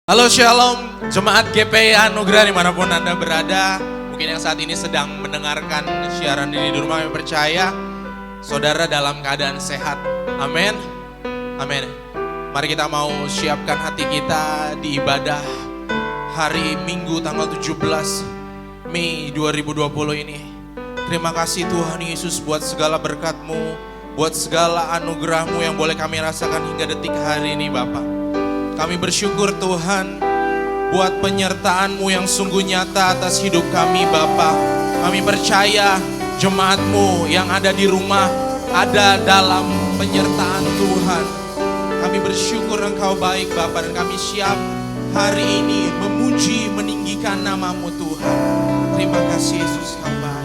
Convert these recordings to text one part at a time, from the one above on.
Halo Shalom, Jemaat GPI Anugerah dimanapun Anda berada. Mungkin yang saat ini sedang mendengarkan siaran ini di rumah, kami percaya saudara dalam keadaan sehat. Amin. Amin. Mari kita mau siapkan hati kita di ibadah hari Minggu tanggal 17 Mei 2020 ini. Terima kasih Tuhan Yesus buat segala berkat-Mu, buat segala anugerah-Mu yang boleh kami rasakan hingga detik hari ini Bapa. Kami bersyukur Tuhan buat penyertaan-Mu yang sungguh nyata atas hidup kami Bapa. Kami percaya jemaat-Mu yang ada di rumah ada dalam penyertaan Tuhan. Kami bersyukur Engkau baik Bapa, dan kami siap hari ini memuji meninggikan nama-Mu Tuhan. Terima kasih Yesus, Kau baik.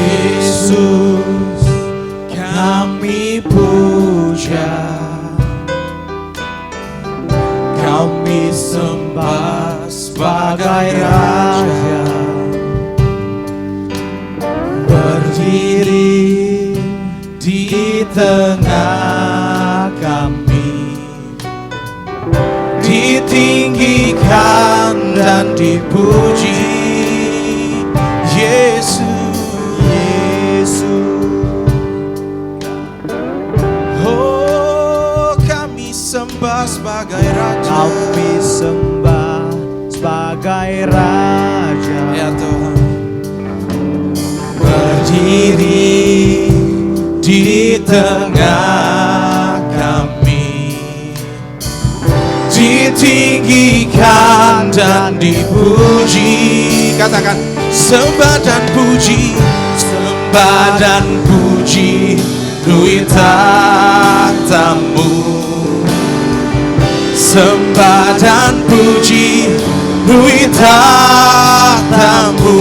Yesus, kami puja, kami sembah sebagai Raja, berdiri di tengah kami, ditinggikan dan dipuji. Yesus, sembah sebagai Raja, kami sembah sebagai Raja. Ya Tuhan, berdiri di tengah kami, ditinggikan dan dipuji. Katakan sembah dan puji, sembah dan puji, Lui tatamu. Sembah dan puji, Lui tatamu.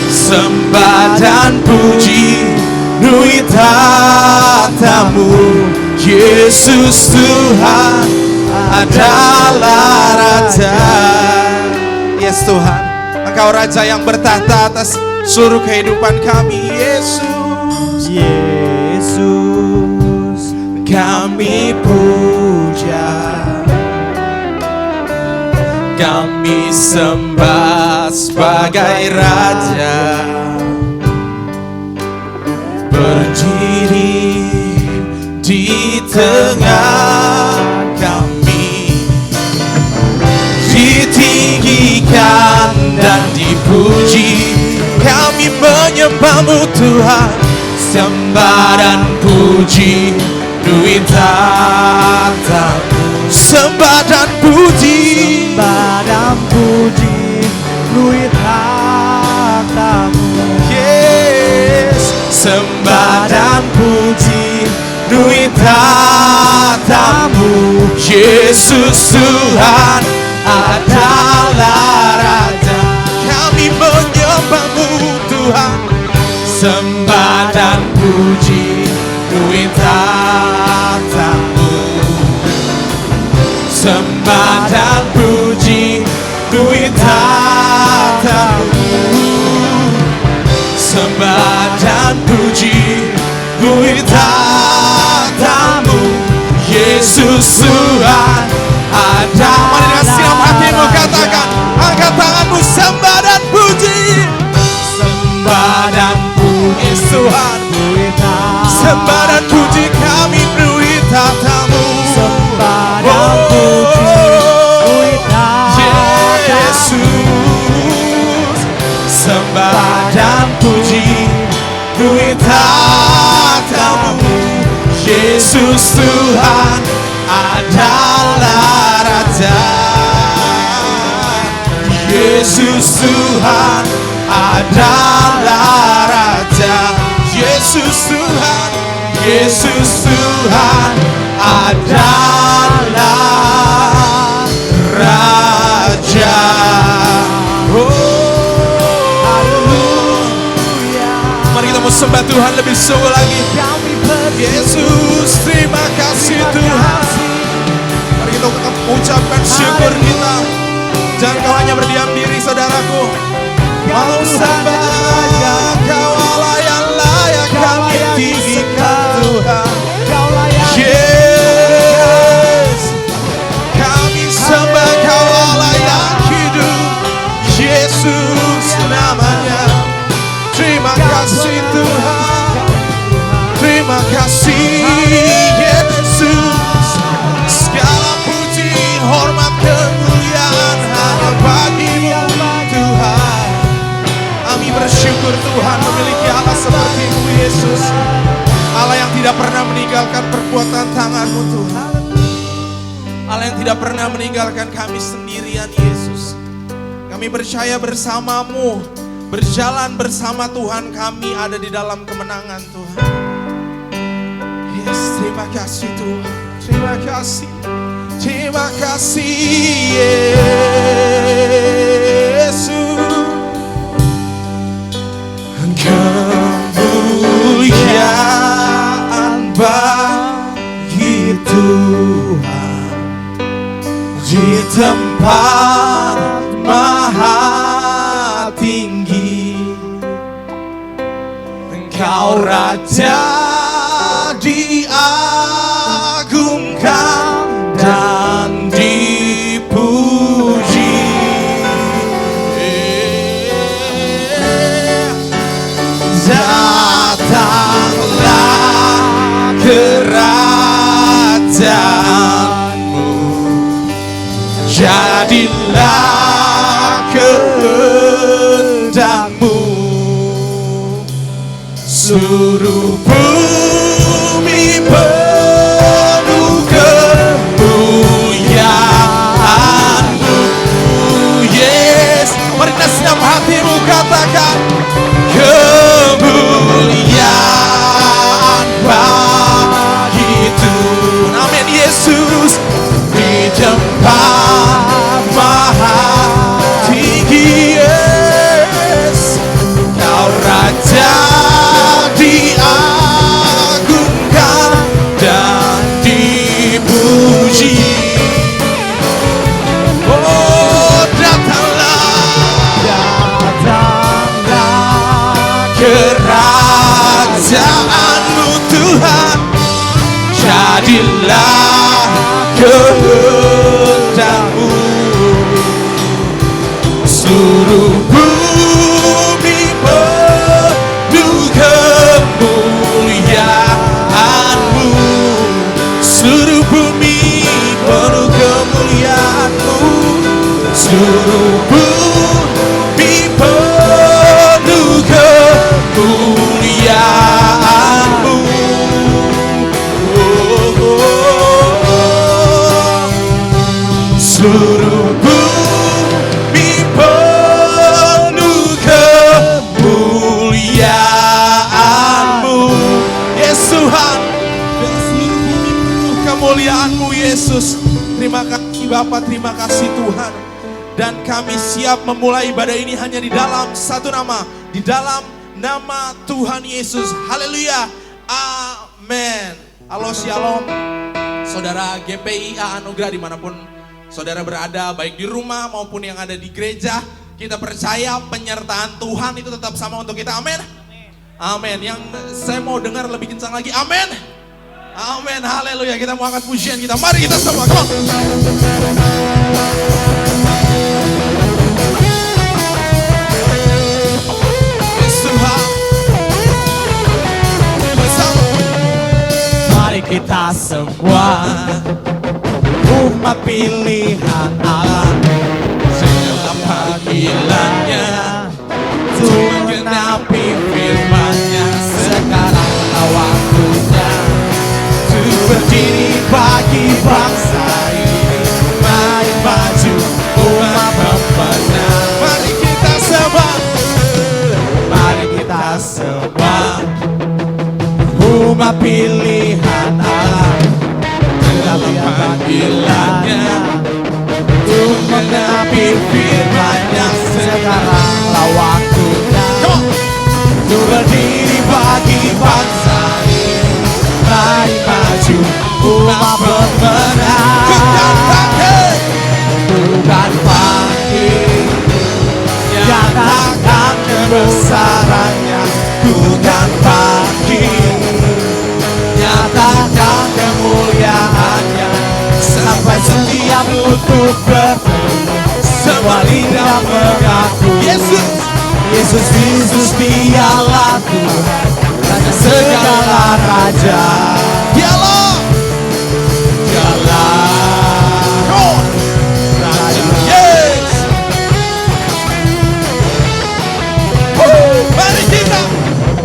Sembah dan puji, Lui tatamu. Yesus Tuhan adalah Raja. Yes Tuhan, Engkau Raja yang bertahta atas seluruh kehidupan kami. Yesus, Yesus, kami puja, kami sembah sebagai Raja, berdiri di tengah kami, ditinggikan dan dipuji. Kami menyembah-Mu Tuhan, sembah dan puji, Lui tatamu. Sembah dan puji, sembah dan puji, Lui tatamu. Yes, sembah dan puji, Lui tatamu. Yesus Tuhan adalah Raja. Kami menyembah-Mu Tuhan, sembah dan puji, Lui tatamu. Sembah dan puji, Lui tatamu. Sembah dan puji, Lui tatamu. Yesus Tuhan ada. Mari dengan siap hatimu katakan, angkat tanganmu, sembah dan puji. Sembah dan puji Tuhan, sembah dan puji kami, Lui tatamu. Sembah dan puji, Lui tatamu. Yesus, sembah dan puji, Lui tatamu. Yesus Tuhan adalah Raja. Yesus Tuhan adalah Raja. Yesus Tuhan, Yesus Tuhan adalah Raja. Oh, haleluya. Mari kita mau sembah Tuhan lebih sungguh lagi. Yesus, terima kasih Tuhan. Mari kita ucapkan syukur kita. Jangan kau hanya berdiam diri, saudaraku. Mau sembah Kau Allah yang layak kami tinggikan Tuhan. Yes, kami sembah Kau Allah yang hidup, Yesus namanya. Terima kasih Tuhan, terima kasih Yesus. Segala puji, hormat, kemuliaan hanya bagi-Mu Tuhan. Kami bersyukur Tuhan memiliki Allah seperti-Mu Yesus. Allah yang tidak pernah meninggalkan perbuatan tangan-Mu Tuhan. Allah yang tidak pernah meninggalkan kami sendirian Yesus. Kami percaya bersama-Mu, berjalan bersama Tuhan, kami ada di dalam kemenangan Tuhan. Yes, terima kasih Tuhan. Terima kasih. Terima kasih Yesus. Kemuliaan bagi Tuhan di tempat maha tinggi. Engkau Raja diagungkan dan dipuji. Datanglah kerajaanmu, jadilah kehendak-Mu. Seluruh bumi penuh kemuliaan-Mu. Yes, mari segenap hatimu katakan kemuliaan bagi Tuhan. Amin Yesus. Di tempat maha tinggi, yes, Kau Raja diagungkan dan dipuji. Oh, datanglah kerajaan-Mu Tuhan, jadilah kehendak-Mu. Seluruh bumi penuh kemuliaan-Mu. Seluruh bumi penuh kemuliaan-Mu. Seluruh bumi penuh kemuliaan-Mu. Seluruh bumi penuh kemuliaan-Mu. Yes Tuhan, seluruh bumi penuh kemuliaan-Mu Yesus. Terima kasih Bapa, terima kasih Tuhan. Dan kami siap memulai ibadah ini hanya di dalam satu nama, di dalam nama Tuhan Yesus. Haleluya, amin. Halo shalom, saudara GPIA Anugerah dimanapun saudara berada, baik di rumah maupun yang ada di gereja. Kita percaya penyertaan Tuhan itu tetap sama untuk kita, amin. Amin. Yang saya mau dengar lebih kencang lagi, amin. Amin, haleluya. Kita mau angkat pujian kita, mari kita semua, come on. Mari kita semua umat pilihan Allah, segala panggilannya untuk menggenapi firman-Nya. Sekaranglah waktunya untuk berdiri bagi bangsa ini. Mari maju umat pemenang. Mari kita semua, mari kita semua umat pilihan Allah, segala panggilannya untuk menggenapi firman-Nya. Sekaranglah waktunya untuk berdiri bagi bangsa ini. Mari maju umat pemenang. Bukan panggilan berteru, semua lidah mengaku Yesus, Yesus Kristus dialah Tuhan, Raja segala raja. dialah God. Raja. Yes.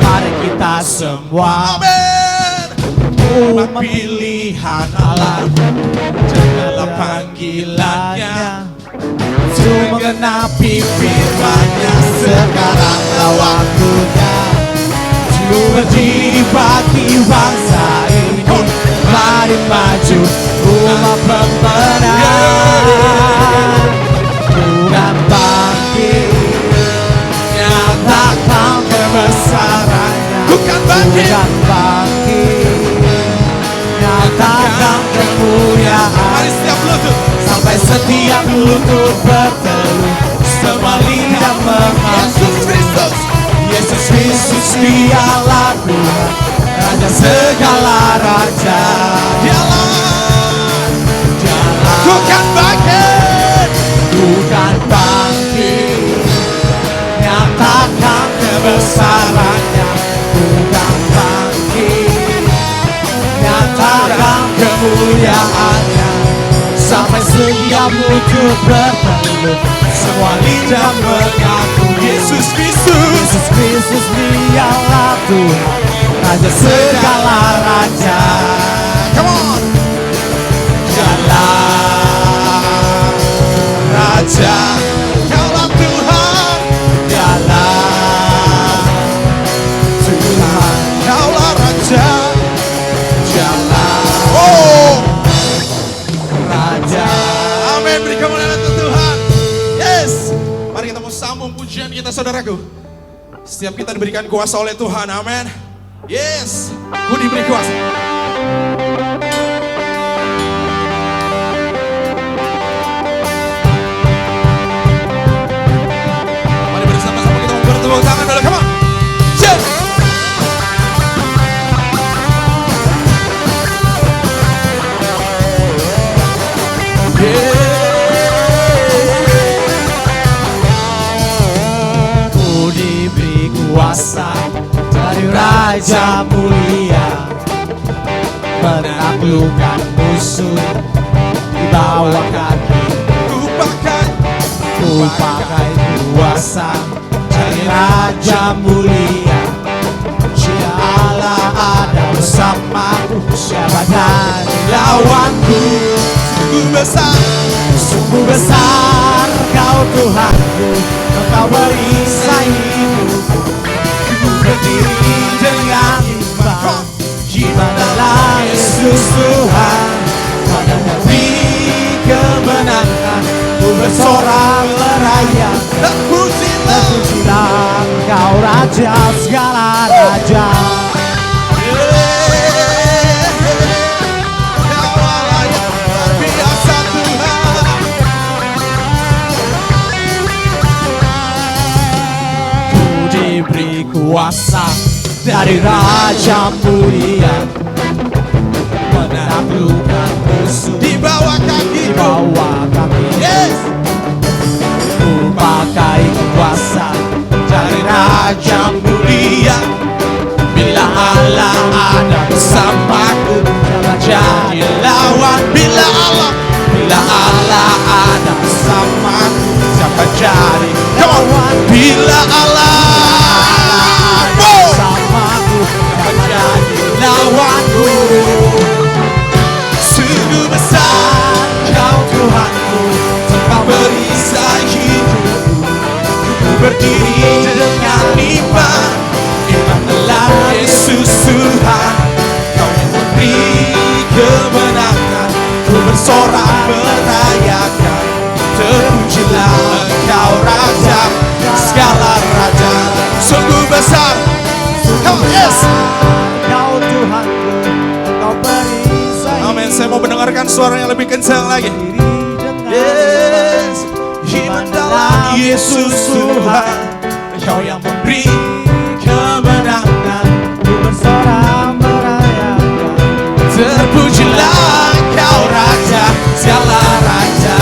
Mari kita semua amin. umat pilihan Allah, Jagalah panggilannya, menggenapi firman-Nya. Sekaranglah waktunya untuk berdiri bagi bangsa ini. Mari maju umat pemenang, bukan bangkit, nyatakan kebesarannya. bukan bangkit, Bukan bangkit, nyatakan kemuliaan. mari setiap lutut, Sampai setiap lutut berteru, semua lidah mengaku Yesus Kristus, Yesus Kristus dialah Tuhan, Raja segala raja. dialah Dialah bukan bangkit, bukan bangkit, nyatakan kebesarannya. Bukan bangkit, nyatakan kemuliaannya. Sampai setiap lutut berteru, semua lidah mengaku Yesus Kristus, Yesus Kristus dialah Tuhan, Raja segala raja. come on, Dialah Raja, Kaulah Tuhan, dialah Tuhan, Kaulah Raja, dialah oh, Raja. amin, beri kemuliaan untuk Tuhan. Yes, mari kita mau sambung pujian kita saudaraku. Setiap kita diberikan kuasa oleh Tuhan, amin. Yes, ku diberi kuasa. Mari bersama-sama kita mau bertepuk tangan dulu, come on. Yes. Ku diberi kuasa dari Raja mulia, menaklukkan musuh di bawah kaki. Ku pakai kuasa dari Raja mulia. Jika Allah ada bersamaku, siapa dari lawanku? Sungguh besar Kau Tuhanku, Engkau perisai hidupku. Ku berdiri dengan imbang, di manalah Yesus Tuhan. Kau yang memberi kemenangan, ku bersorak merayakan. Terpujilah Kau Raja segala raja. Diberi kuasa dari Raja mulia, menaklukkan musuh Di bawah di kakiku. bawah kaki. Yes. Ku pakai kuasa dari Raja mulia. Bila Allah ada bersamaku, jangan jadi lawan. Bila Allah ada bersamaku, siapa jadi lawan? Bila Allah Bersamaku, siapa jadi lawanku? sungguh besar Kau Tuhanku, Engkau perisai hidupku, Ku berdiri dengan iman, iman telah Yesus Tuhan. Kau yang memberi kemenangan, ku bersorak merayakan. Terpujilah Engkau Raja segala raja. sungguh besar. Come on, yes. Kau Tuhanku, Engkau perisai. Amin. Saya mau mendengarkan suara yang lebih kencang lagi. Yes. Iman dalam Yesus Tuhan. Kau yang memberi kemenangan, ku bersorak merayakan. Terpujilah Kau Raja segala raja.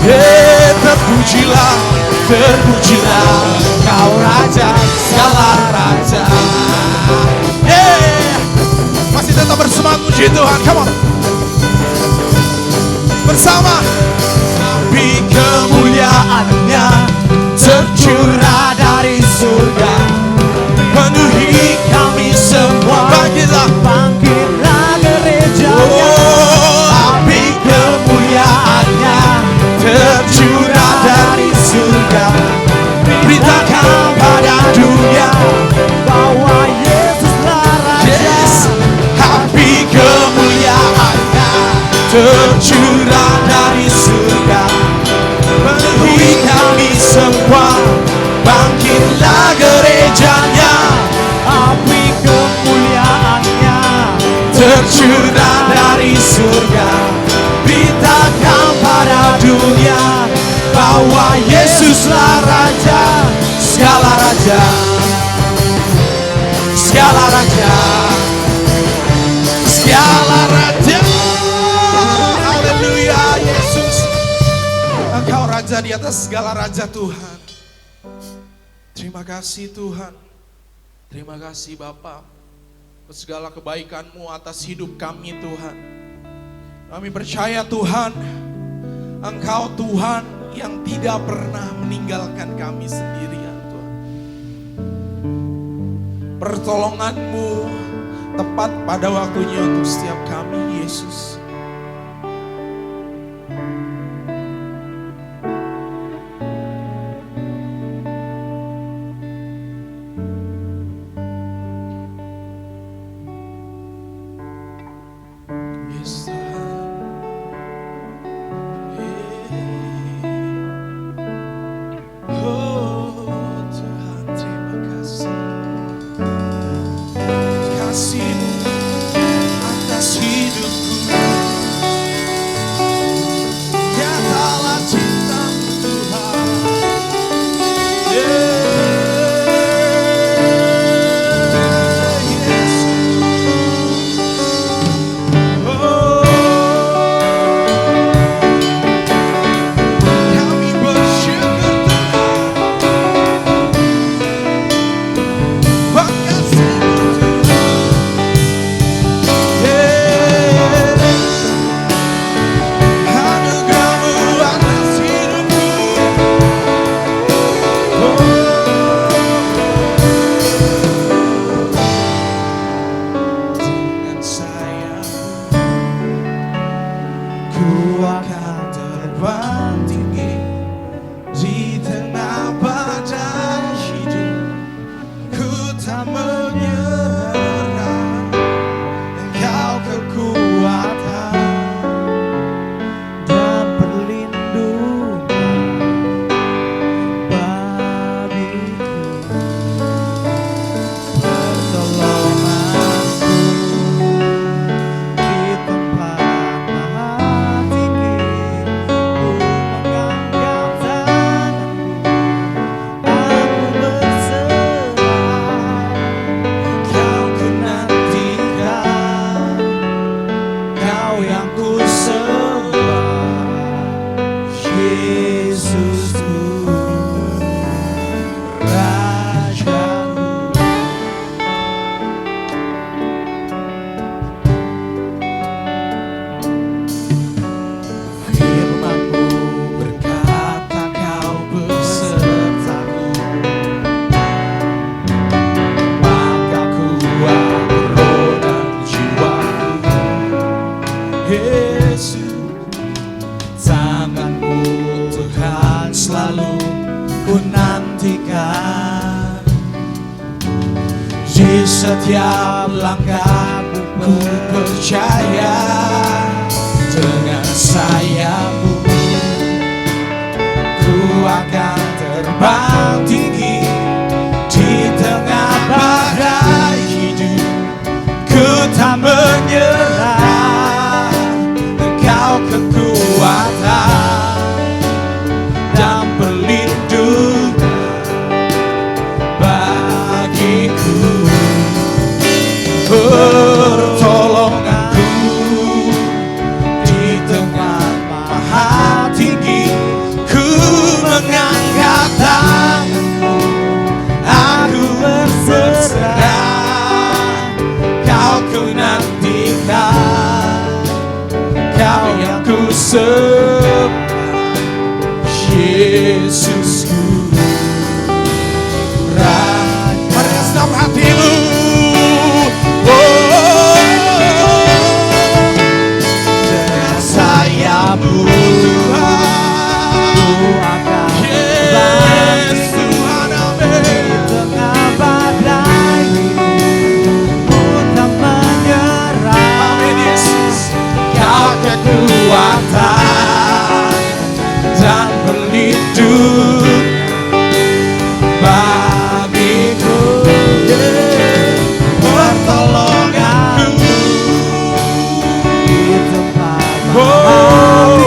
Terpujilah, terpujilah Engkau Raja, segala Raja. Masih tetap bersemangat puji Tuhan, come on. Bersama. Tapi kemuliaan-Nya tercurah dari surga, penuhi kami semua. Bangkitlah, Bangkitlah gereja-Nya. tapi kemuliaan-Nya tercurah dari surga. Beritakan pada dunia bahwa Yesuslah Raja. Yes, tapi kemuliaan-Nya tercurah dari surga, penuhi kami semua. Bangkitlah gereja-Nya, Api kemuliaan-Nya tercurah dari surga. Beritakan pada dunia bahwa Yesuslah Raja, segala Raja, segala Raja, segala Raja. Haleluya, Yesus. Engkau Raja di atas segala Raja, Tuhan. Terima kasih Tuhan. Terima kasih Bapa, atas segala kebaikan-Mu atas hidup kami Tuhan. Kami percaya Tuhan, Engkau Tuhan yang tidak pernah meninggalkan kami sendirian Tuhan. Pertolongan-Mu tepat pada waktunya untuk setiap kami Yesus. Yes, Tuhan. Oh Tuhan, terima kasih. Kasih-Mu atas hidupku. Nyatalah cinta-Mu Tuhan. Kami bersyukur Tuhan. Makasih-Mu Tuhan. Anugerah-Mu atas hidupku. Dengan sayang-Mu ku akan terbang tinggi di tengah badai hidup. Ku tak menyerah, Engkau kekuatan dan perlindungan bagiku. Pertolonganku di tempat maha tinggi. Ku mengangkat tanganku, aku berserah. Kau ku nantikan, Kau yang ku sembah, Yesus Tuhan Rajaku. Firman-Mu berkata Kau besertaku, maka kuat roh dan jiwaku. Yesus, tangan-Mu Tuhan selalu ku nantikan. Di setiap langkahku ku percaya, dengan sayap-Mu ku akan terbang tinggi di tengah badai hidup. Ku tak menyerah, Engkau kekuatan dan perlindungan bagiku. Pertolonganku di tengah maha tinggi. sembah, Yesusku. Mari senam hatimu. Dengan sayapmu Tuhan, Ku akan Yes Tuhan, amin. tengah badai hidupku tak menyerah. Amin Yesus. Kau kekuatan dan pelindung bagiku, pertolonganku. Di tempat Oh,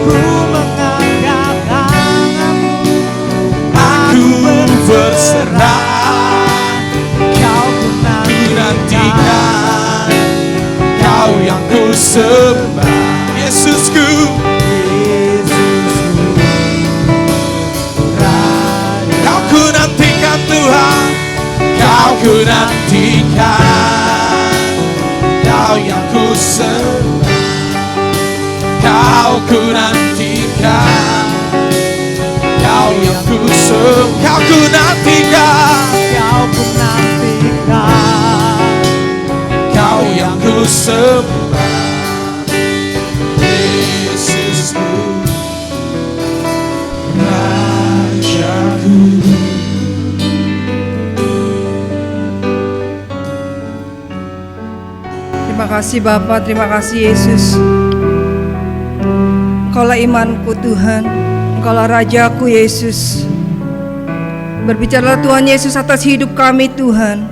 ku mengangkat tanganmu, aku berserah, kau ku nantikan, kau yang ku sembah, Yesusku. Yesusku, Raja. Kau ku nantikan Tuhan, kau ku nantikan, kau yang ku sembah, kau ku nantikan, kau yang ku sembah, kau ku nantikan, Kau ku nantikan, kau yang ku sembah, Yesusku, Rajaku. Terima kasih Bapa, terima kasih Yesus. Engkaulah imanku Tuhan, Engkaulah Rajaku Yesus. Berbicaralah Tuhan Yesus atas hidup kami Tuhan.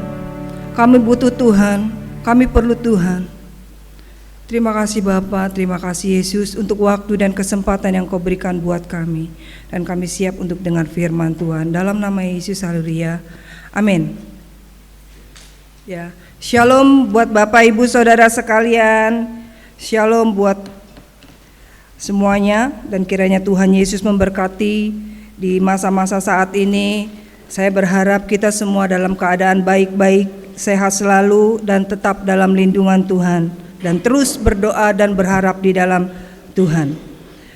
Kami butuh Tuhan, kami perlu Tuhan. Terima kasih Bapa, terima kasih Yesus untuk waktu dan kesempatan yang Kau berikan buat kami. Dan kami siap untuk dengar firman Tuhan. Dalam nama Yesus, haleluya. Amin. Ya, shalom buat Bapak Ibu Saudara sekalian. Shalom buat semuanya, dan kiranya Tuhan Yesus memberkati di masa-masa saat ini. Saya berharap kita semua dalam keadaan baik-baik, sehat selalu, dan tetap dalam lindungan Tuhan, dan terus berdoa dan berharap di dalam Tuhan.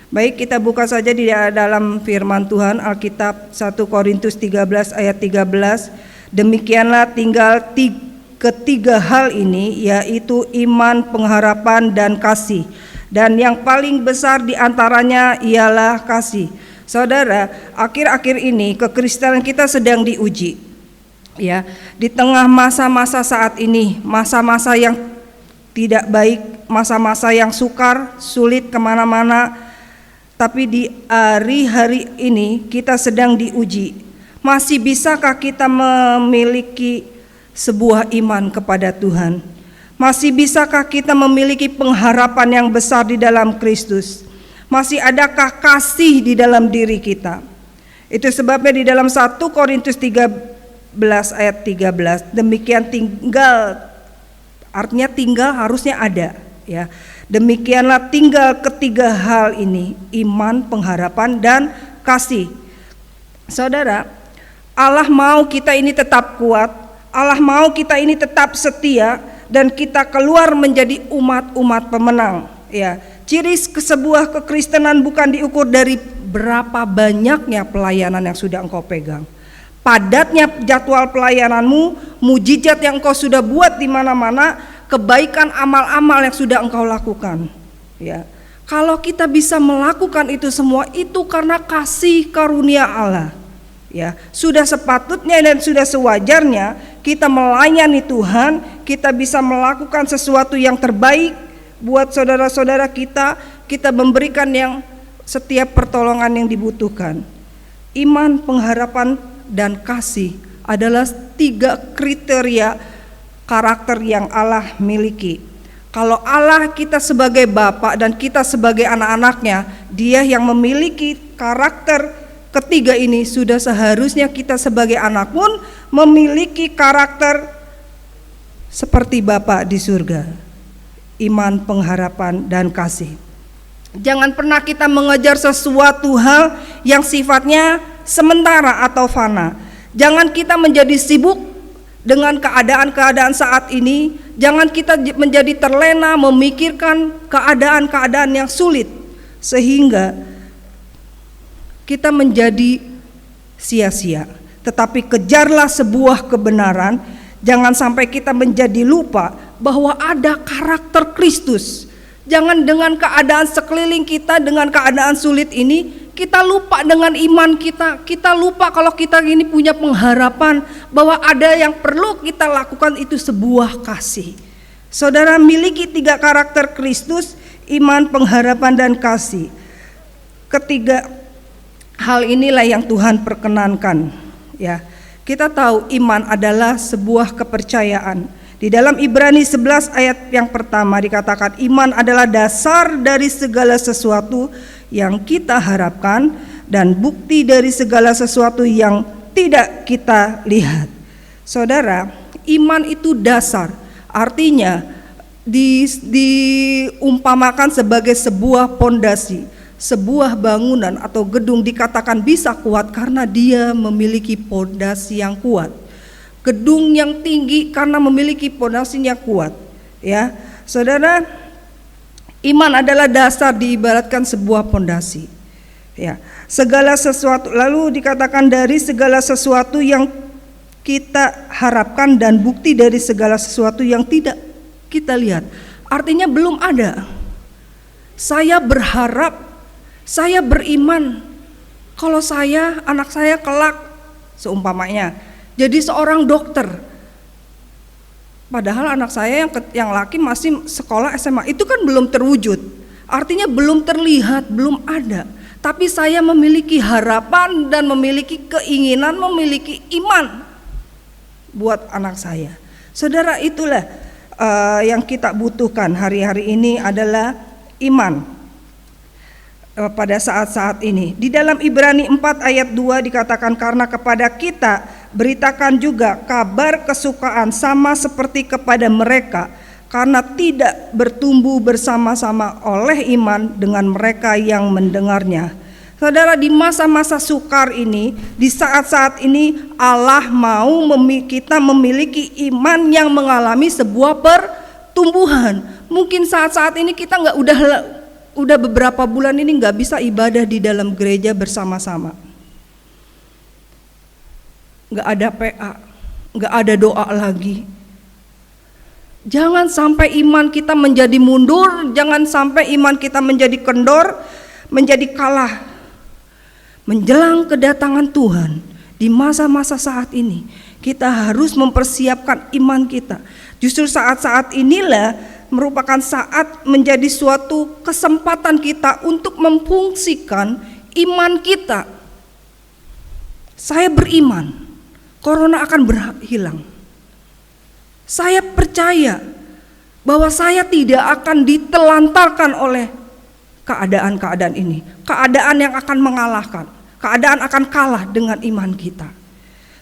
Baik, kita buka saja di dalam firman Tuhan, Alkitab 1 Korintus 13 ayat 13. Demikianlah tinggal ketiga hal ini, yaitu iman, pengharapan, dan kasih. Dan yang paling besar di antaranya ialah kasih. Saudara, akhir-akhir ini kekristenan kita sedang diuji. Ya, di tengah masa-masa saat ini, masa-masa yang tidak baik, masa-masa yang sukar, sulit kemana-mana, tapi di hari-hari ini kita sedang diuji. Masih bisakah kita memiliki sebuah iman kepada Tuhan? Masih bisakah kita memiliki pengharapan yang besar di dalam Kristus? Masih adakah kasih di dalam diri kita? Itu sebabnya di dalam 1 Korintus 13 ayat 13, demikian tinggal, artinya tinggal harusnya ada, ya. Demikianlah tinggal ketiga hal ini, iman, pengharapan, dan kasih. Saudara, Allah mau kita ini tetap kuat, Allah mau kita ini tetap setia, dan kita keluar menjadi umat-umat pemenang, ya. Ciri sebuah kekristenan bukan diukur dari berapa banyaknya pelayanan yang sudah engkau pegang, padatnya jadwal pelayananmu, mujizat yang engkau sudah buat di mana-mana, kebaikan amal-amal yang sudah engkau lakukan, ya. Kalau kita bisa melakukan itu semua, itu karena kasih karunia Allah, ya. Sudah sepatutnya dan sudah sewajarnya kita melayani Tuhan, kita bisa melakukan sesuatu yang terbaik buat saudara-saudara kita, kita memberikan yang setiap pertolongan yang dibutuhkan. Iman, pengharapan, dan kasih adalah 3 kriteria karakter yang Allah miliki. Kalau Allah kita sebagai Bapa dan kita sebagai anak-anaknya, Dia yang memiliki karakter ketiga ini, sudah seharusnya kita sebagai anak pun memiliki karakter seperti Bapa di surga. Iman, pengharapan, dan kasih. Jangan pernah kita mengejar sesuatu hal yang sifatnya sementara atau fana. Jangan kita menjadi sibuk dengan keadaan-keadaan saat ini, jangan kita menjadi terlena memikirkan keadaan-keadaan yang sulit sehingga kita menjadi sia-sia. Tetapi kejarlah sebuah kebenaran, jangan sampai kita menjadi lupa bahwa ada karakter Kristus. Jangan dengan keadaan sekeliling kita, dengan keadaan sulit ini, kita lupa dengan iman kita. Kita lupa kalau kita ini punya pengharapan bahwa ada yang perlu kita lakukan, itu sebuah kasih. Saudara miliki 3 karakter Kristus: iman, pengharapan, dan kasih. Ketiga hal inilah yang Tuhan perkenankan. Ya, kita tahu iman adalah sebuah kepercayaan. Di dalam Ibrani 11 ayat yang pertama dikatakan iman adalah dasar dari segala sesuatu yang kita harapkan dan bukti dari segala sesuatu yang tidak kita lihat. Saudara, iman itu dasar, artinya diumpamakan sebagai sebuah pondasi. Sebuah bangunan atau gedung dikatakan bisa kuat karena dia memiliki pondasi yang kuat. Gedung yang tinggi karena memiliki pondasi yang kuat. Ya, saudara, iman adalah dasar, diibaratkan sebuah pondasi. Ya, segala sesuatu, lalu dikatakan dari segala sesuatu yang kita harapkan dan bukti dari segala sesuatu yang tidak kita lihat. Artinya belum ada. Saya berharap, saya beriman kalau anak saya kelak seumpamanya jadi seorang dokter. Padahal anak saya yang laki masih sekolah SMA, itu kan belum terwujud. Artinya belum terlihat, belum ada. Tapi saya memiliki harapan dan memiliki keinginan, memiliki iman buat anak saya. Saudara, itulah yang kita butuhkan hari-hari ini adalah iman. Pada saat-saat ini di dalam Ibrani 4 ayat 2 dikatakan karena kepada kita beritakan juga kabar kesukaan sama seperti kepada mereka, karena tidak bertumbuh bersama-sama oleh iman dengan mereka yang mendengarnya. Saudara, di masa-masa sukar ini, di saat-saat ini Allah mau kita memiliki iman yang mengalami sebuah pertumbuhan. Mungkin saat-saat ini kita udah beberapa bulan ini nggak bisa ibadah di dalam gereja bersama-sama, nggak ada PA, nggak ada doa lagi. Jangan sampai iman kita menjadi mundur, jangan sampai iman kita menjadi kendor, menjadi kalah. Menjelang kedatangan Tuhan di masa-masa saat ini, kita harus mempersiapkan iman kita. Justru saat-saat inilah merupakan saat menjadi suatu kesempatan kita untuk memfungsikan iman kita. Saya beriman, corona akan berhilang. Saya percaya bahwa saya tidak akan ditelantarkan oleh keadaan-keadaan ini. Keadaan yang akan mengalahkan, keadaan akan kalah dengan iman kita.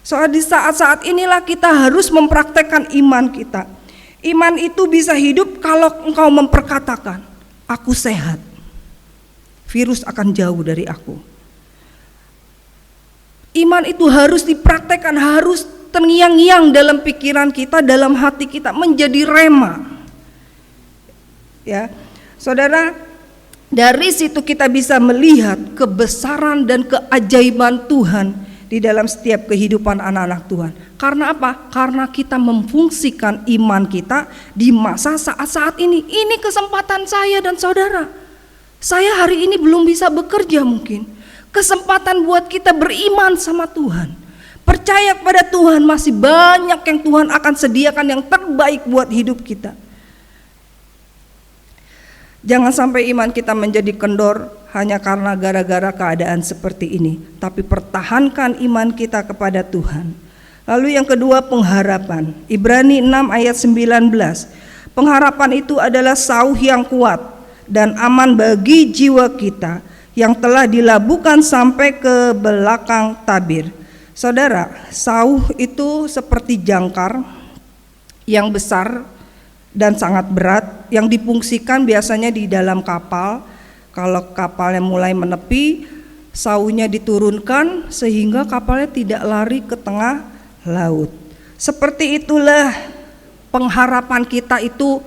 Soal di saat-saat inilah kita harus mempraktekkan iman kita. Iman itu bisa hidup kalau engkau memperkatakan, aku sehat, virus akan jauh dari aku. Iman itu harus dipraktekkan, harus terngiang-ngiang dalam pikiran kita, dalam hati kita, menjadi rema. Ya, saudara, dari situ kita bisa melihat kebesaran dan keajaiban Tuhan di dalam setiap kehidupan anak-anak Tuhan. Karena apa? Karena kita memfungsikan iman kita di masa saat-saat ini. Ini kesempatan saya dan saudara. Saya hari ini belum bisa bekerja mungkin. Kesempatan buat kita beriman sama Tuhan. Percaya kepada Tuhan, masih banyak yang Tuhan akan sediakan yang terbaik buat hidup kita. Jangan sampai iman kita menjadi kendor hanya karena gara-gara keadaan seperti ini. Tapi pertahankan iman kita kepada Tuhan. Lalu yang kedua, pengharapan. Ibrani 6 ayat 19. Pengharapan itu adalah sauh yang kuat dan aman bagi jiwa kita yang telah dilabuhkan sampai ke belakang tabir. Saudara, sauh itu seperti jangkar yang besar dan sangat berat yang difungsikan biasanya di dalam kapal. Kalau kapalnya mulai menepi, sauhnya diturunkan sehingga kapalnya tidak lari ke tengah laut. Seperti itulah pengharapan kita itu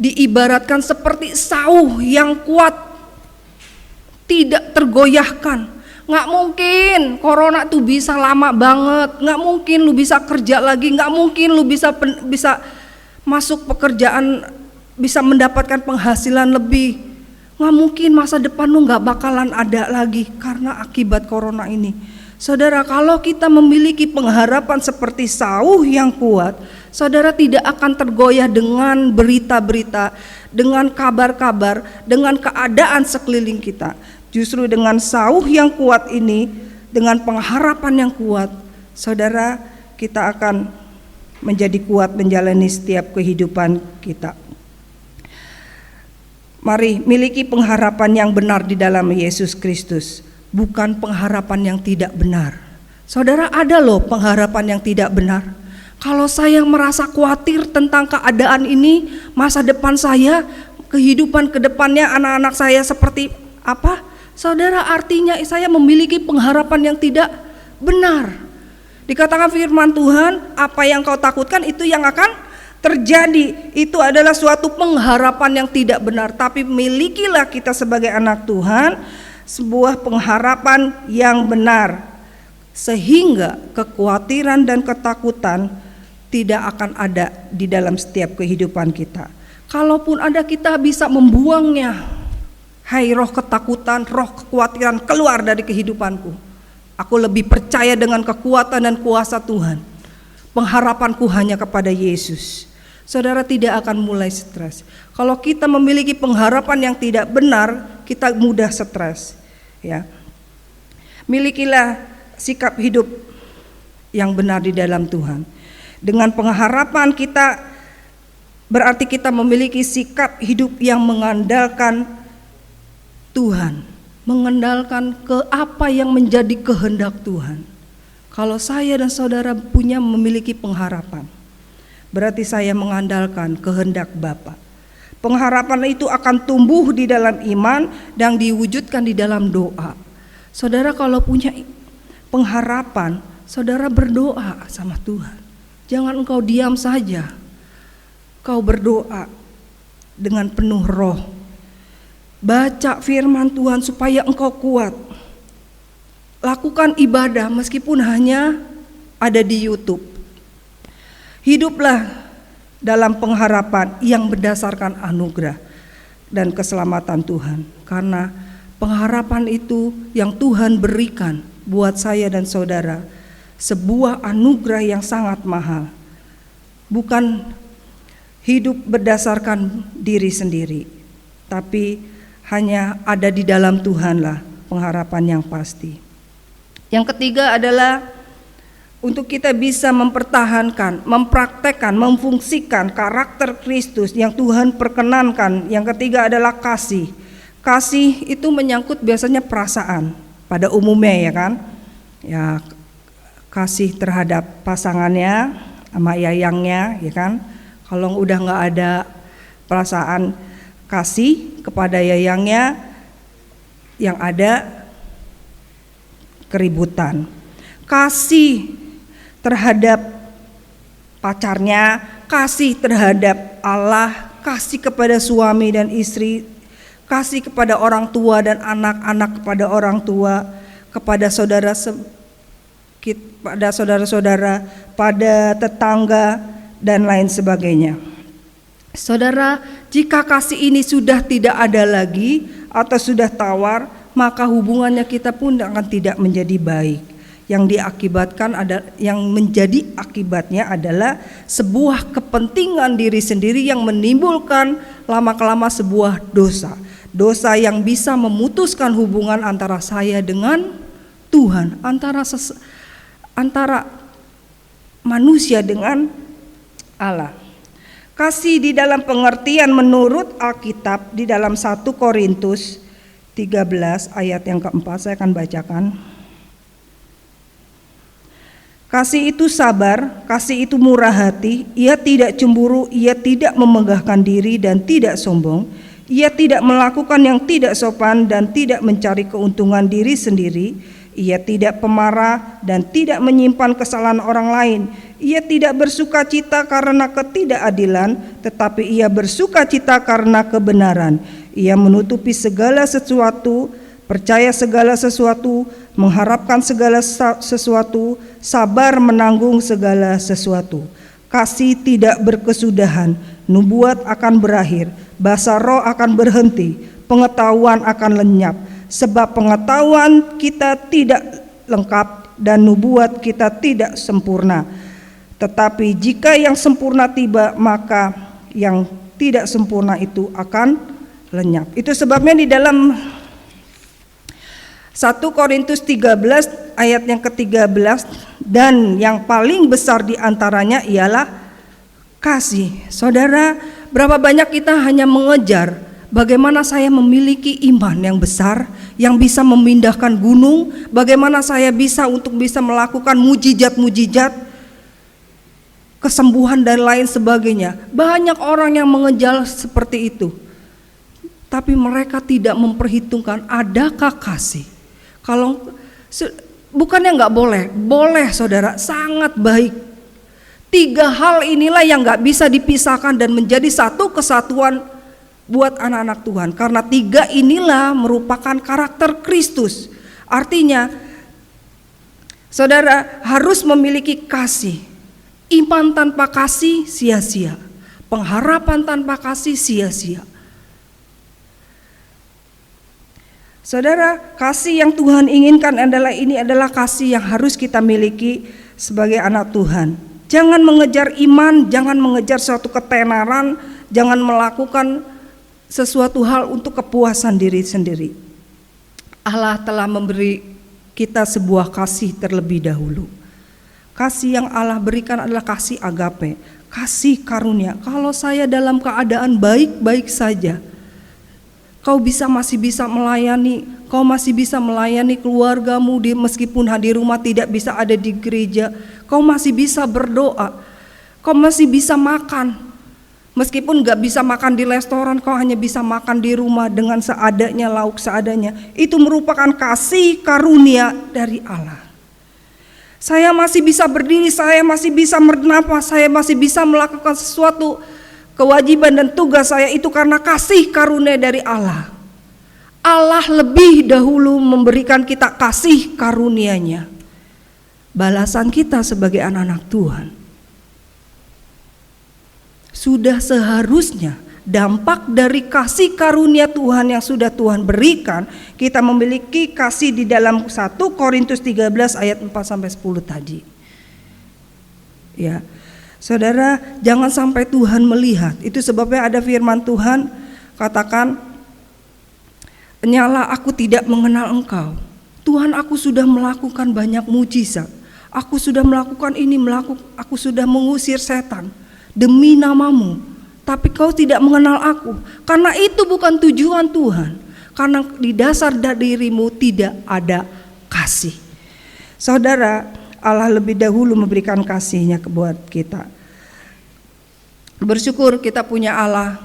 diibaratkan seperti sauh yang kuat, tidak tergoyahkan. Nggak mungkin corona tuh bisa lama banget, nggak mungkin lu bisa kerja lagi, nggak mungkin lu bisa masuk pekerjaan, bisa mendapatkan penghasilan lebih. Nggak mungkin masa depan lu nggak bakalan ada lagi karena akibat corona ini. Saudara, kalau kita memiliki pengharapan seperti sauh yang kuat, saudara tidak akan tergoyah dengan berita-berita, dengan kabar-kabar, dengan keadaan sekeliling kita. Justru dengan sauh yang kuat ini, dengan pengharapan yang kuat, saudara, kita akan menjadi kuat menjalani setiap kehidupan kita. Mari miliki pengharapan yang benar di dalam Yesus Kristus, bukan pengharapan yang tidak benar. Saudara, ada loh pengharapan yang tidak benar. Kalau saya merasa khawatir tentang keadaan ini, masa depan saya, kehidupan kedepannya anak-anak saya seperti apa? Saudara, artinya saya memiliki pengharapan yang tidak benar. Dikatakan firman Tuhan, apa yang kau takutkan itu yang akan terjadi. Itu adalah suatu pengharapan yang tidak benar. Tapi milikilah kita sebagai anak Tuhan sebuah pengharapan yang benar, sehingga kekhawatiran dan ketakutan tidak akan ada di dalam setiap kehidupan kita. Kalaupun ada, kita bisa membuangnya. Hai roh ketakutan, roh kekhawatiran, keluar dari kehidupanku. Aku lebih percaya dengan kekuatan dan kuasa Tuhan. Pengharapanku hanya kepada Yesus. Saudara, tidak akan mulai stres. Kalau kita memiliki pengharapan yang tidak benar, kita mudah stres. Ya. Milikilah sikap hidup yang benar di dalam Tuhan. Dengan pengharapan kita, berarti kita memiliki sikap hidup yang mengandalkan Tuhan, mengandalkan ke apa yang menjadi kehendak Tuhan. Kalau saya dan saudara memiliki pengharapan, berarti saya mengandalkan kehendak Bapa. Pengharapan itu akan tumbuh di dalam iman dan diwujudkan di dalam doa. Saudara, kalau punya pengharapan, saudara berdoa sama Tuhan. Jangan engkau diam saja, kau berdoa dengan penuh roh. Baca firman Tuhan supaya engkau kuat. Lakukan ibadah meskipun hanya ada di YouTube. Hiduplah dalam pengharapan yang berdasarkan anugerah dan keselamatan Tuhan. Karena pengharapan itu yang Tuhan berikan buat saya dan saudara, sebuah anugerah yang sangat mahal. Bukan hidup berdasarkan diri sendiri, tapi hanya ada di dalam Tuhanlah pengharapan yang pasti. Yang ketiga adalah untuk kita bisa mempertahankan, mempraktekkan, memfungsikan karakter Kristus yang Tuhan perkenankan. Yang ketiga adalah kasih. Kasih itu menyangkut biasanya perasaan pada umumnya, ya kan? Ya, kasih terhadap pasangannya sama yayangnya, ya kan? Kalau udah nggak ada perasaan kasih kepada yayangnya, yang ada keributan. Kasih terhadap pacarnya, kasih terhadap Allah, kasih kepada suami dan istri, kasih kepada orang tua dan anak-anak kepada orang tua, kepada saudara-saudara, pada tetangga dan lain sebagainya. Saudara, jika kasih ini sudah tidak ada lagi atau sudah tawar, maka hubungannya kita pun akan tidak menjadi baik. Yang menjadi akibatnya adalah sebuah kepentingan diri sendiri yang menimbulkan lama-kelama sebuah dosa. Dosa yang bisa memutuskan hubungan antara saya dengan Tuhan, antara manusia dengan Allah. Kasih di dalam pengertian menurut Alkitab di dalam 1 Korintus 13 ayat yang keempat, saya akan bacakan. Kasih itu sabar, kasih itu murah hati, ia tidak cemburu, ia tidak memegahkan diri dan tidak sombong, ia tidak melakukan yang tidak sopan dan tidak mencari keuntungan diri sendiri, ia tidak pemarah dan tidak menyimpan kesalahan orang lain, Ia tidak bersukacita karena ketidakadilan, tetapi ia bersukacita karena kebenaran. Ia menutupi segala sesuatu, percaya segala sesuatu, mengharapkan segala sesuatu, sabar menanggung segala sesuatu. Kasih tidak berkesudahan, nubuat akan berakhir, bahasa roh akan berhenti, pengetahuan akan lenyap. Sebab pengetahuan kita tidak lengkap dan nubuat kita tidak sempurna. Tetapi jika yang sempurna tiba, maka yang tidak sempurna itu akan lenyap. Itu sebabnya di dalam 1 Korintus 13 ayat yang ke-13, dan yang paling besar di antaranya ialah kasih. Saudara, berapa banyak kita hanya mengejar bagaimana saya memiliki iman yang besar, yang bisa memindahkan gunung, bagaimana saya bisa melakukan mujizat-mujizat, kesembuhan dan lain sebagainya. Banyak orang yang mengejar seperti itu, tapi mereka tidak memperhitungkan adakah kasih. Kalau bukannya nggak boleh, boleh saudara, sangat baik. 3 hal inilah yang nggak bisa dipisahkan dan menjadi satu kesatuan buat anak-anak Tuhan. Karena 3 inilah merupakan karakter Kristus. Artinya saudara harus memiliki kasih. Iman tanpa kasih sia-sia, pengharapan tanpa kasih sia-sia. Saudara, kasih yang Tuhan inginkan adalah kasih yang harus kita miliki sebagai anak Tuhan. Jangan mengejar iman, jangan mengejar suatu ketenaran, jangan melakukan sesuatu hal untuk kepuasan diri sendiri. Allah telah memberi kita sebuah kasih terlebih dahulu. Kasih yang Allah berikan adalah kasih agape, kasih karunia. Kalau saya dalam keadaan baik-baik saja, kau masih bisa melayani, kau masih bisa melayani keluargamu meskipun di rumah tidak bisa ada di gereja, kau masih bisa berdoa, kau masih bisa makan, meskipun gak bisa makan di restoran, kau hanya bisa makan di rumah dengan seadanya, lauk seadanya. Itu merupakan kasih karunia dari Allah. Saya masih bisa berdiri, saya masih bisa bernapas, saya masih bisa melakukan sesuatu kewajiban dan tugas saya, itu karena kasih karunia dari Allah. Allah lebih dahulu memberikan kita kasih karunia-Nya. Balasan kita sebagai anak-anak Tuhan, sudah seharusnya dampak dari kasih karunia Tuhan yang sudah Tuhan berikan, kita memiliki kasih di dalam 1 Korintus 13 ayat 4-10 tadi. Ya, saudara, jangan sampai Tuhan melihat. Itu sebabnya ada firman Tuhan katakan, "Nyala aku tidak mengenal engkau. Tuhan, aku sudah melakukan banyak mujizat. Aku sudah melakukan ini, aku sudah mengusir setan demi namamu. Tapi kau tidak mengenal aku." Karena itu bukan tujuan Tuhan. Karena di dasar dirimu tidak ada kasih. Saudara, Allah lebih dahulu memberikan kasih-Nya buat kita. Bersyukur kita punya Allah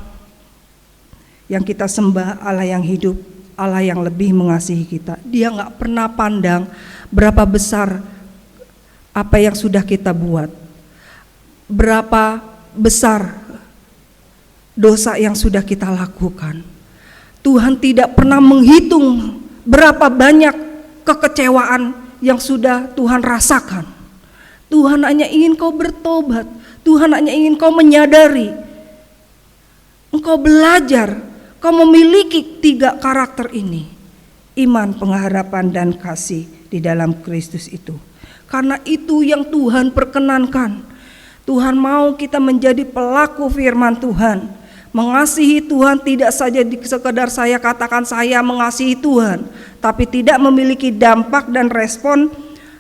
yang kita sembah, Allah yang hidup, Allah yang lebih mengasihi kita. Dia gak pernah pandang berapa besar apa yang sudah kita buat, berapa besar dosa yang sudah kita lakukan. Tuhan tidak pernah menghitung berapa banyak kekecewaan yang sudah Tuhan rasakan. Tuhan hanya ingin kau bertobat. Tuhan hanya ingin kau menyadari, engkau belajar, kau memiliki 3 karakter ini. Iman, pengharapan, dan kasih di dalam Kristus itu. Karena itu yang Tuhan perkenankan. Tuhan mau kita menjadi pelaku firman Tuhan. Mengasihi Tuhan tidak saja sekedar saya katakan saya mengasihi Tuhan, tapi tidak memiliki dampak dan respon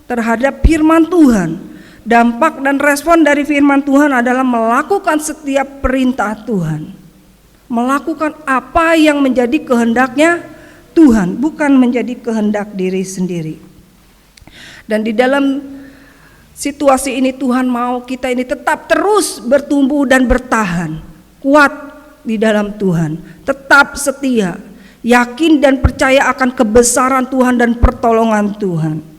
terhadap firman Tuhan. Dampak dan respon dari firman Tuhan adalah melakukan setiap perintah Tuhan, melakukan apa yang menjadi kehendaknya Tuhan, bukan menjadi kehendak diri sendiri. Dan di dalam situasi ini Tuhan mau kita ini tetap terus bertumbuh dan bertahan, kuat di dalam Tuhan, tetap setia, yakin dan percaya akan kebesaran Tuhan dan pertolongan Tuhan.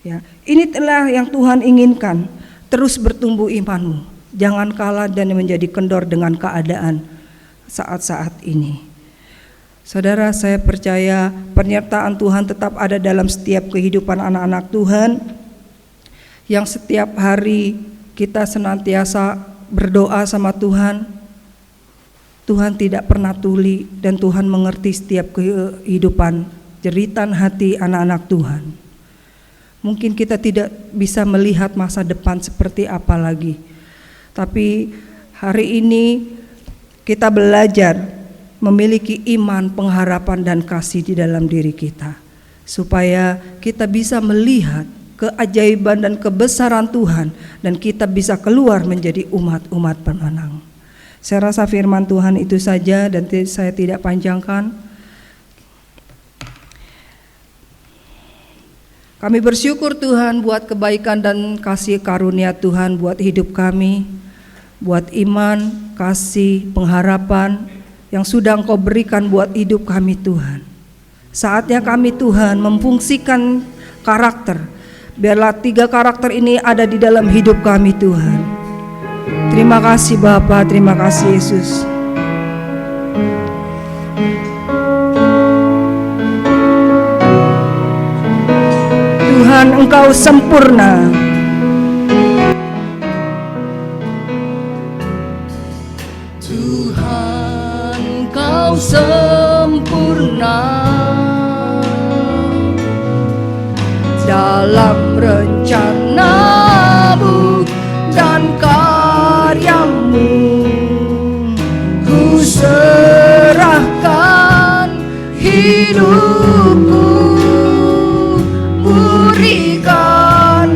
Ya, inilah yang Tuhan inginkan. terus bertumbuh imanmu. Jangan kalah dan menjadi kendor dengan keadaan saat-saat ini. Saudara, saya percaya penyertaan Tuhan tetap ada dalam setiap kehidupan anak-anak Tuhan, yang setiap hari kita senantiasa berdoa sama Tuhan. Tuhan tidak pernah tuli dan Tuhan mengerti setiap kehidupan jeritan hati anak-anak Tuhan. Mungkin kita tidak bisa melihat masa depan seperti apa lagi, tapi hari ini kita belajar memiliki iman, pengharapan, dan kasih di dalam diri kita, supaya kita bisa melihat keajaiban dan kebesaran Tuhan, dan kita bisa keluar menjadi umat-umat pemenang. Saya rasa firman Tuhan itu saja, dan saya tidak panjangkan. Kami bersyukur Tuhan buat kebaikan dan kasih karunia Tuhan buat hidup kami, buat iman, kasih, pengharapan yang sudah Engkau berikan buat hidup kami Tuhan. Saatnya kami Tuhan memfungsikan karakter. Biarlah 3 karakter ini ada di dalam hidup kami Tuhan. Terima kasih Bapa, terima kasih Yesus. Tuhan, Engkau sempurna. Tuhan, Engkau sempurna dalam rencana-Mu dan karya-Mu. Ku serahkan hidupku, berikan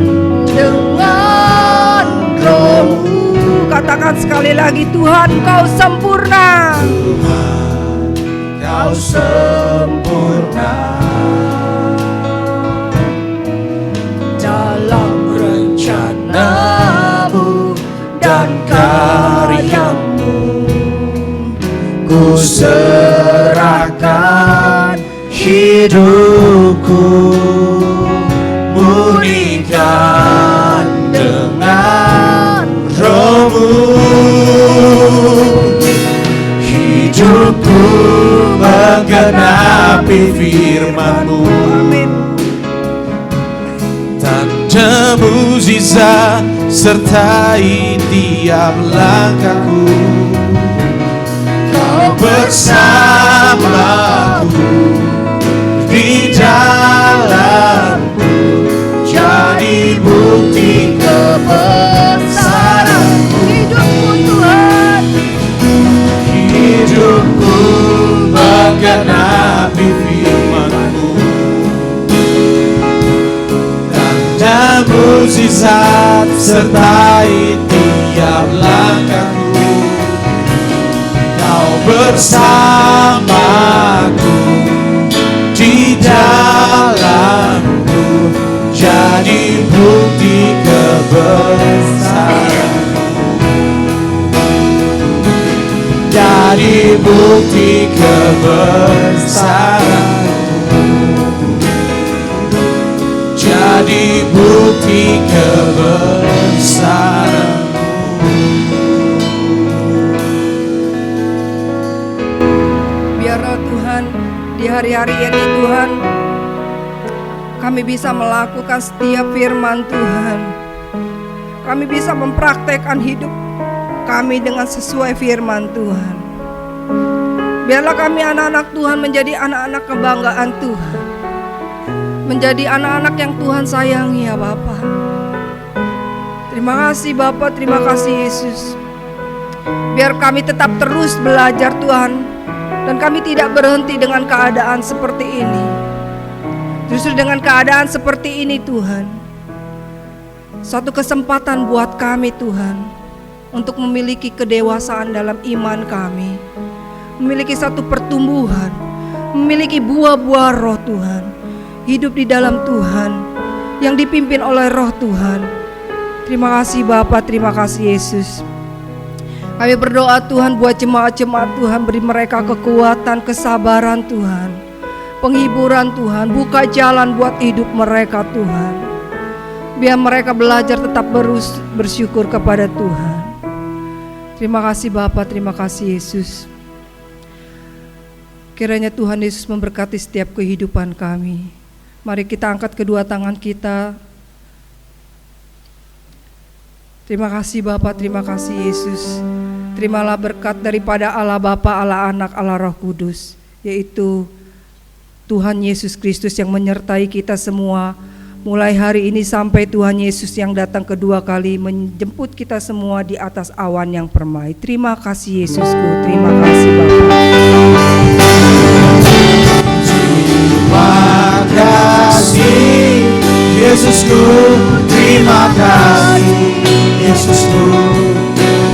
dengan Roh-Mu. Katakan sekali lagi, Tuhan, Engkau sempurna. Kau sempurna dalam rencana-Mu dan karya-Mu. Ku serahkan hidupku, murnikan dengan Roh-Mu. Hidupku menggenapi firman-Mu. Amin. Tanda mukjizat sertai tiap langkahku. Kau bersamaku di dalamku, jadi bukti kebesaran-Mu. Hidupku Tuhan, Hidupku menggenapi firman-Mu. Tanda mukjizat sertai tiap langkahku. Kau bersamaku di dalamku, jadi bukti kebesaran-Mu. Jadi bukti kebesaran-Mu. Jadi bukti kebesaran-Mu. Biarlah Tuhan, di hari-hari ini Tuhan, kami bisa melakukan setiap firman Tuhan. Kami bisa mempraktekkan hidup kami dengan sesuai firman Tuhan. Biarlah kami anak-anak Tuhan menjadi anak-anak kebanggaan Tuhan, menjadi anak-anak yang Tuhan sayangi ya Bapa. Terima kasih Bapa, terima kasih Yesus. Biar kami tetap terus belajar Tuhan, dan kami tidak berhenti dengan keadaan seperti ini. Justru dengan keadaan seperti ini Tuhan, satu kesempatan buat kami Tuhan, untuk memiliki kedewasaan dalam iman kami, memiliki satu pertumbuhan, memiliki buah-buah roh Tuhan, hidup di dalam Tuhan, yang dipimpin oleh roh Tuhan. Terima kasih Bapa, terima kasih Yesus. Kami berdoa Tuhan buat jemaat-jemaat Tuhan, beri mereka kekuatan, kesabaran Tuhan, penghiburan Tuhan, buka jalan buat hidup mereka Tuhan. Biar mereka belajar tetap bersyukur kepada Tuhan. Terima kasih Bapa, terima kasih Yesus. Kiranya Tuhan Yesus memberkati setiap kehidupan kami. Mari kita angkat kedua tangan kita. Terima kasih Bapa, terima kasih Yesus. Terimalah berkat daripada Allah Bapa, Allah Anak, Allah Roh Kudus, yaitu Tuhan Yesus Kristus yang menyertai kita semua. Mulai hari ini sampai Tuhan Yesus yang datang kedua kali menjemput kita semua di atas awan yang permai. Terima kasih Yesusku, terima kasih Bapa. Terima kasih Yesusku, terima kasih Yesusku.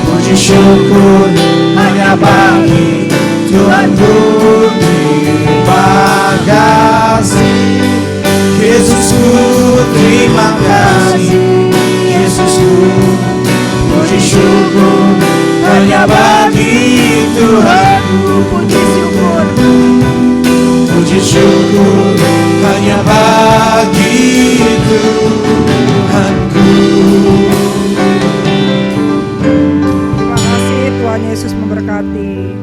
Puji syukur hanya bagi Tuhanku. Terima kasih Yesusku, terima kasih Yesusku. Puji syukur hanya bagi Tuhanku. Puji syukur. Puji syukur hanya bagi Tuhanku. Terima kasih, Tuhan Yesus memberkati.